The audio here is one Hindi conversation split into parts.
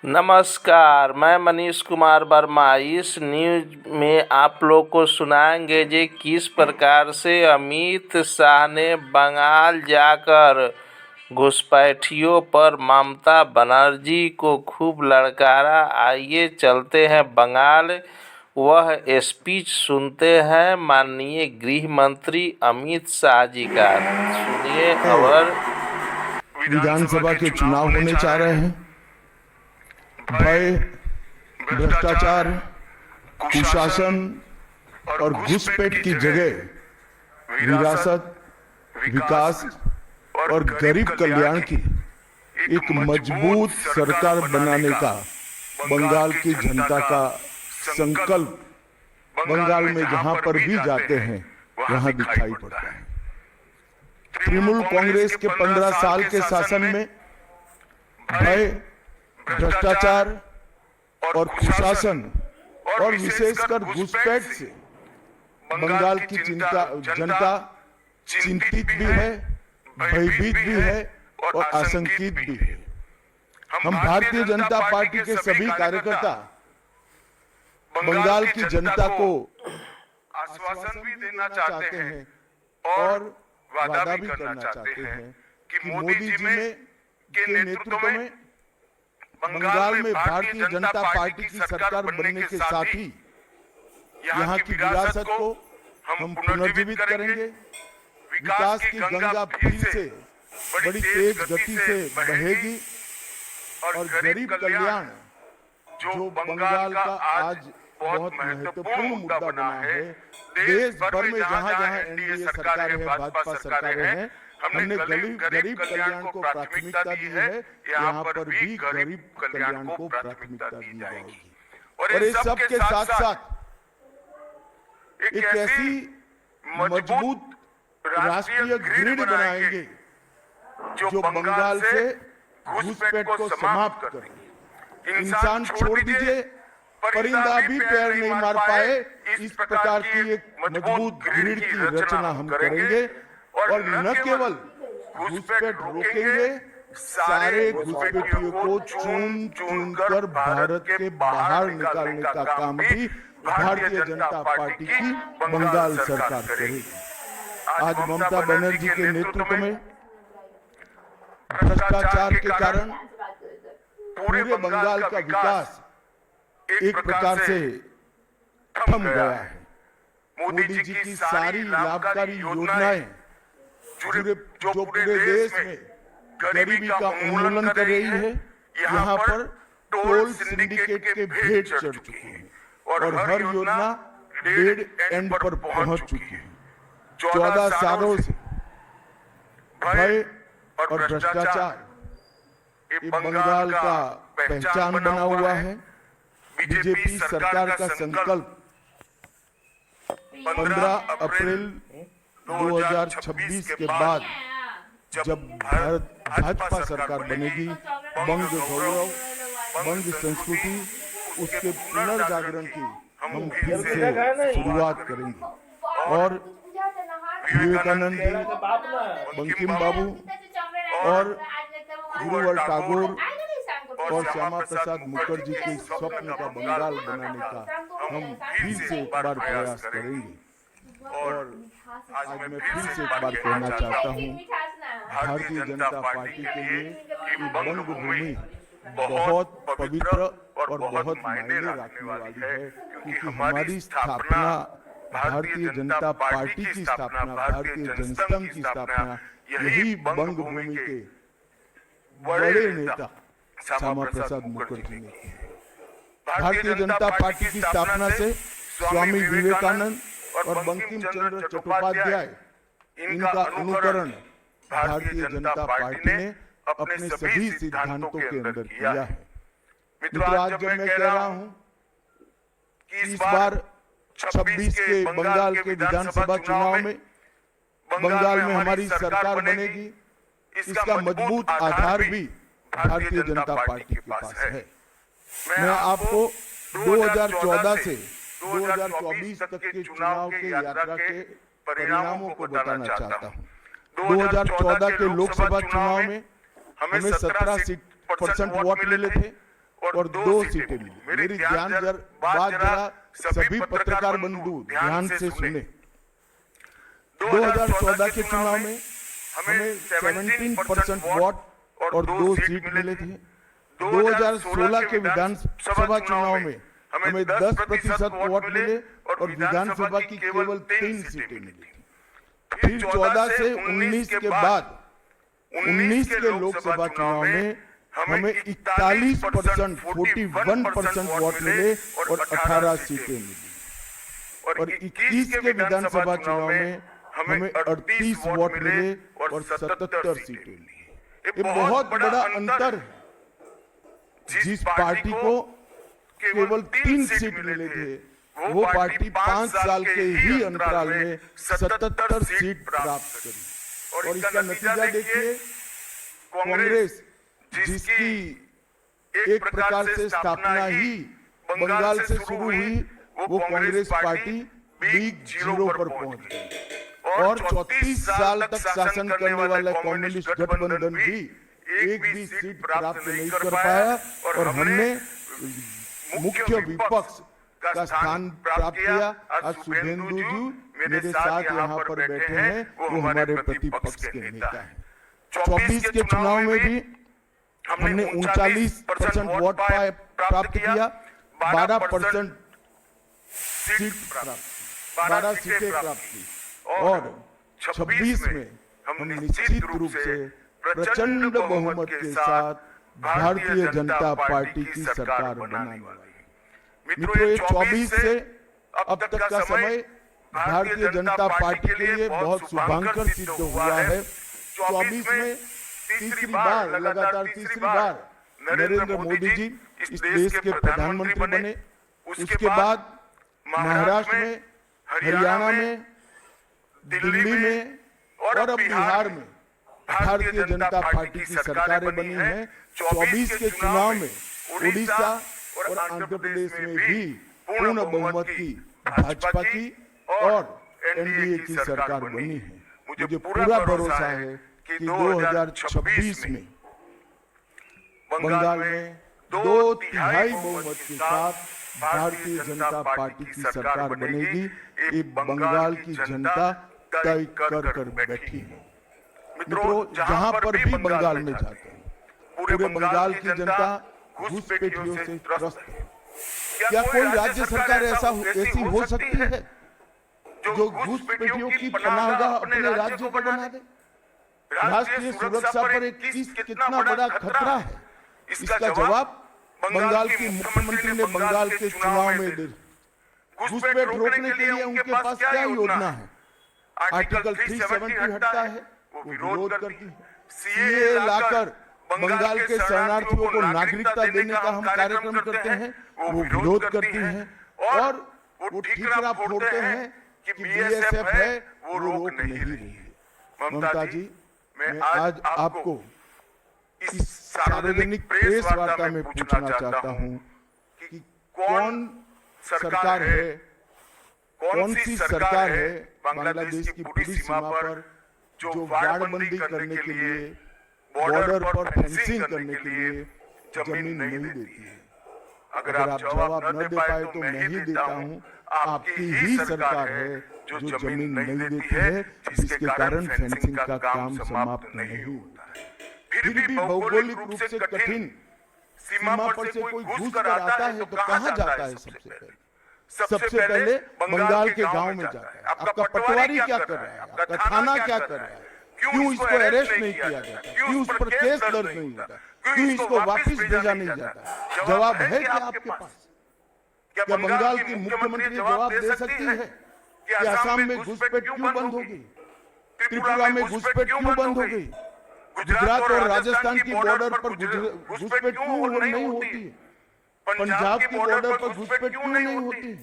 नमस्कार, मैं मनीष कुमार वर्मा। इस न्यूज में आप लोग को सुनाएंगे कि किस प्रकार से अमित शाह ने बंगाल जाकर घुसपैठियों पर ममता बनर्जी को खूब ललकारा। आइए चलते हैं बंगाल, वह स्पीच सुनते हैं माननीय गृह मंत्री अमित शाह जी का। सुनिए खबर। विधानसभा के चुनाव होने जा रहे हैं। भय, भ्रष्टाचार, कुशासन और घुसपैठ की जगह विरासत, विकास और गरीब कल्याण की एक मजबूत सरकार बनाने का बंगाल की जनता का संकल्प बंगाल में जहां पर भी जाते हैं वहां दिखाई पड़ता है। तृणमूल कांग्रेस के 15 साल के शासन में भय, भ्रष्टाचार और कुशासन और विशेषकर घुसपैठ से बंगाल की जनता चिंतित भी है, भयभीत भी है और आशंकित भी है। हम भारतीय जनता पार्टी के सभी कार्यकर्ता बंगाल की जनता को आश्वासन भी देना चाहते हैं और वादा भी करना चाहते हैं कि मोदी जी के नेतृत्व में बंगाल में भारतीय जनता पार्टी की सरकार बनने के साथ ही यहाँ की विरासत को हम पुनर्जीवित करेंगे। विकास की गंगा फिर से बड़ी तेज गति से बहेगी और गरीब कल्याण जो बंगाल का आज बहुत महत्वपूर्ण मुद्दा बना है, देश भर में जहां-जहां एनडीए सरकार है, भाजपा सरकारें हैं, हमने गरीब कल्याण को प्राथमिकता दी है। यहाँ पर भी गरीब कल्याण को प्राथमिकता दी जाएगी और इस सब के साथ साथ एक ऐसी मजबूत राष्ट्रीय ग्रिड बनाएंगे जो बंगाल से घुसपैठ को समाप्त करे। इंसान छोड़ दीजिए, परिंदा भी पैर नहीं मार पाए, इस प्रकार की एक मजबूत ग्रिड की रचना हम करेंगे और न केवल घुसपैठ रोकेंगे, सारे घुसपैठियों को चुन कर भारत के बाहर निकालने का काम भी भारतीय जनता पार्टी की बंगाल सरकार करेगी। आज ममता बनर्जी के नेतृत्व में भ्रष्टाचार के कारण पूरे बंगाल का विकास एक प्रकार से थम गया है। मोदी जी की सारी लाभकारी योजनाएं जो पूरे देश में गरीबी का उन्मूलन कर रही है, यहाँ पर टोल सिंडिकेट के भेंट चढ़ चुकी है और हर योजना डेड एंड पर पहुंच चुकी है। 14 सालों से भय और भ्रष्टाचार ये बंगाल का पहचान बना हुआ है। बीजेपी सरकार का संकल्प 15 अप्रैल 2026 के बाद जब भाजपा सरकार बनेगी, बंग गौरव, बंग संस्कृति, उसके पुनर्जागरण की हम फिर से शुरुआत करेंगे और विवेकानंद जी, बंकिम बाबू और गुरुवर टागोर और श्यामा प्रसाद मुखर्जी के स्वप्न का बंगाल बनाने का हम फिर से एक बार प्रयास करेंगे। और आज मैं फिर से एक बार कहना चाहता हूँ, भारतीय जनता पार्टी के लिए ये बंग भूमि बहुत पवित्र और बहुत मायने रखने वाली है, क्योंकि हमारी स्थापना, भारतीय जनता पार्टी की स्थापना, भारतीय जनसंघ की स्थापना यही बंग भूमि के बड़े नेता श्यामा प्रसाद मुखर्जी ने की। भारतीय जनता पार्टी की स्थापना से स्वामी विवेकानंद और बंकिम चंद्र चट्टोपाध्याय, इनका अनुकरण भारतीय जनता पार्टी ने अपने सभी सिद्धांतों के अंदर किया है। मित्रों, आज जब मैं कह रहा हूं कि इस बार 26 के बंगाल के विधानसभा चुनाव में बंगाल में हमारी सरकार बनेगी, इसका मजबूत आधार भी भारतीय जनता पार्टी के पास है। मैं आपको 2014 से 2024 तक के चुनाव के यात्रा के परिणामों को बताना चाहता हूं। 2014 के लोकसभा चुनाव में हमें 17% वोट मिले थे और 2 सीटें मिली। मेरी बात जरा सभी पत्रकार बंधु ध्यान से सुने। 2014 के चुनाव में हमें 17% वोट और 2 सीट मिले थे। 2016 के विधानसभा चुनाव में हमें 10% वोट मिले और विधानसभा की केवल 3 सीटें मिली। फिर 14 से 19 के बाद 19 के लोकसभा चुनाव में हमें 41% 41% वोट मिले और 18 सीटें मिली। और 21 के विधानसभा चुनाव में हमें 38 वोट मिले और 77 सीटें मिली। ये बहुत बड़ा अंतर है। जिस पार्टी को केवल 3 सीट मिले थे, वो पार्टी 5 साल के ही अंतराल में 77 सीट प्राप्त करी। और इसका नतीजा देखिए, कांग्रेस जिसकी एक प्रकार से स्थापना ही बंगाल से शुरू हुई, वो कांग्रेस पार्टी लीग 0 पर पहुंच गई। और 34 साल तक शासन करने वाला कम्युनिस्ट गठबंधन भी एक भी सीट प्राप्त नहीं कर पाया और हमने मुख्य विपक्ष का स्थान प्राप्त किया। आज शुभेंदु जी मेरे साथ यहाँ पर बैठे हैं, वो हमारे प्रतिपक्ष के नेता हैं। 24 के चुनाव में भी हमने 39% वोट प्राप्त किया, 12% सीट प्राप्त 12 सीटें प्राप्त की। और 26 में हम निश्चित रूप से प्रचंड बहुमत के साथ भारतीय जनता पार्टी की सरकार बनाने वाली है। मित्रों, ये 24 से अब तक का समय भारतीय जनता पार्टी के लिए बहुत शुभांकर सिद्ध हुआ है। 24 में तीसरी बार, लगातार तीसरी बार नरेंद्र मोदी जी इस देश के प्रधानमंत्री बने। उसके बाद महाराष्ट्र में, हरियाणा में, दिल्ली में और अब बिहार में भारतीय जनता पार्टी की सरकारें बनी हैं। 24 के चुनाव में उड़ीसा और आंध्र प्रदेश में भी पूर्ण बहुमत की भाजपा की और एनडीए की सरकार बनी है। मुझे पूरा भरोसा है कि 2026 में बंगाल में 2/3 बहुमत के साथ भारतीय जनता पार्टी की सरकार बनेगी। ये बंगाल की जनता तय कर बैठी है। मित्रों, जहां पर भी बंगाल में जाते हैं, पूरे बंगाल की जनता घुसपैठियों से त्रस्त है। क्या कोई राज्य सरकार ऐसी हो सकती है जो घुसपैठियों की पनाहगाह अपने राज्य को बना दे? राष्ट्रीय सुरक्षा पर एक कितना बड़ा खतरा है, इसका जवाब बंगाल की मुख्यमंत्री ने बंगाल के चुनाव में दे। घुसपैठ रोकने के लिए उनके पास क्या योजना है? आर्टिकल 370 हटता है, वो विरोध करती है। सीए लाकर बंगाल के शरणार्थियों को नागरिकता देने का हम कार्यक्रम करते हैं, वो विरोध करती हैं। और वो ठीकरा फोड़ते हैं कि बीएसएफ है, वो रोक नहीं रही है। ममता जी, मैं आज आपको इस सार्वजनिक प्रेस वार्ता में पूछना चाहता हूं कि कौन सरकार है, कौन सी सरकार है बांग्लादेश की पूरी सीमा पर जो वाड़बंदी करने के लिए, बॉर्डर पर फेंसिंग करने के लिए जमीन नहीं देती है? अगर आप जवाब न दे पाए तो मैं ही देता हूं, आपकी ही सरकार है जो जमीन नहीं देती है, जिसके कारण फेंसिंग का काम समाप्त नहीं होता है। फिर भी भौगोलिक रूप से कठिन सीमा पर से कोई घुस कर आता है तो कहां जाता है? सबसे पहले बंगाल के गांव में जाता है। आपका पटवारी क्या कर रहा है? आपका थाना क्या कर रहा है? क्यों इसको अरेस्ट नहीं किया जाता? क्यों उस पर केस दर्ज नहीं होता? क्यों इसको वापस भेजा नहीं जाता? जवाब है क्या आपके पास? क्या बंगाल की मुख्यमंत्री जवाब दे सकती है कि असम में घुसपैठ क्यों बंद हो गई? त्रिपुरा में घुसपैठ क्यों बंद हो गई? गुजरात और राजस्थान की बॉर्डर पर घुसपैठ क्यों नहीं होती है? पंजाब की बॉर्डर पर घुसपैठ क्यों नहीं होती है?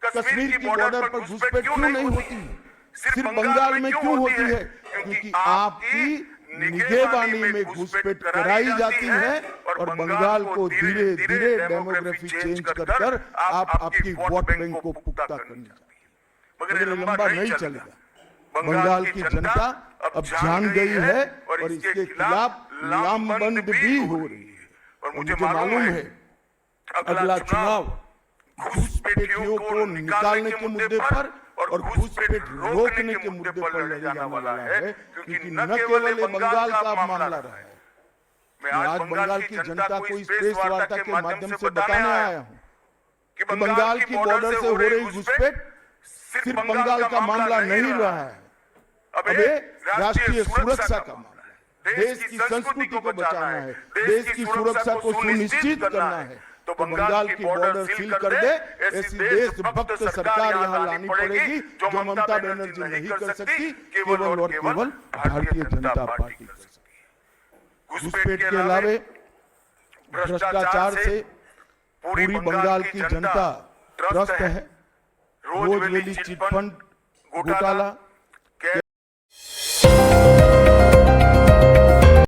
कश्मीर की बॉर्डर पर घुसपैठ क्यों नहीं होती है? सिर्फ बंगाल में क्यों होती है? क्योंकि आपकी निगरानी में घुसपैठ कराई जाती है और बंगाल को धीरे धीरे डेमोग्राफी चेंज कर आप आपकी वोट बैंक को पुख्ता करनी चाहिए। मगर लंबा नहीं चलेगा। बंगाल की जनता अब जान गई है और इसके खिलाफ लामबंद भी हो रही है। और मुझे मालूम है अगला चुनाव घुसपैठियों को निकालने के मुद्दे पर और घुसपैठ रोकने के मुद्दे पर लड़े जाने वाला है, क्योंकि न केवल ये बंगाल का मामला रहा है। मैं आज बंगाल की जनता को इस प्रेस वार्ता के माध्यम से बताने आया हूं कि बंगाल की बॉर्डर से हो रही घुसपैठ सिर्फ बंगाल का मामला नहीं रहा है, अब ये राष्ट्रीय सुरक्षा का मामला है। देश की संस्कृति को बचाना है, देश की सुरक्षा को सुनिश्चित करना है, तो बंगाल की बॉर्डर सील कर दे। ऐसी देशभक्त सरकार यहाँ लानी पड़ेगी जो ममता बनर्जी नहीं कर सकती, केवल और केवल भारतीय जनता पार्टी कर सकती। घुसपैठ के अलावे भ्रष्टाचार से पूरी बंगाल की जनता त्रस्त है। रोजवेली चिटफंड घोटाला,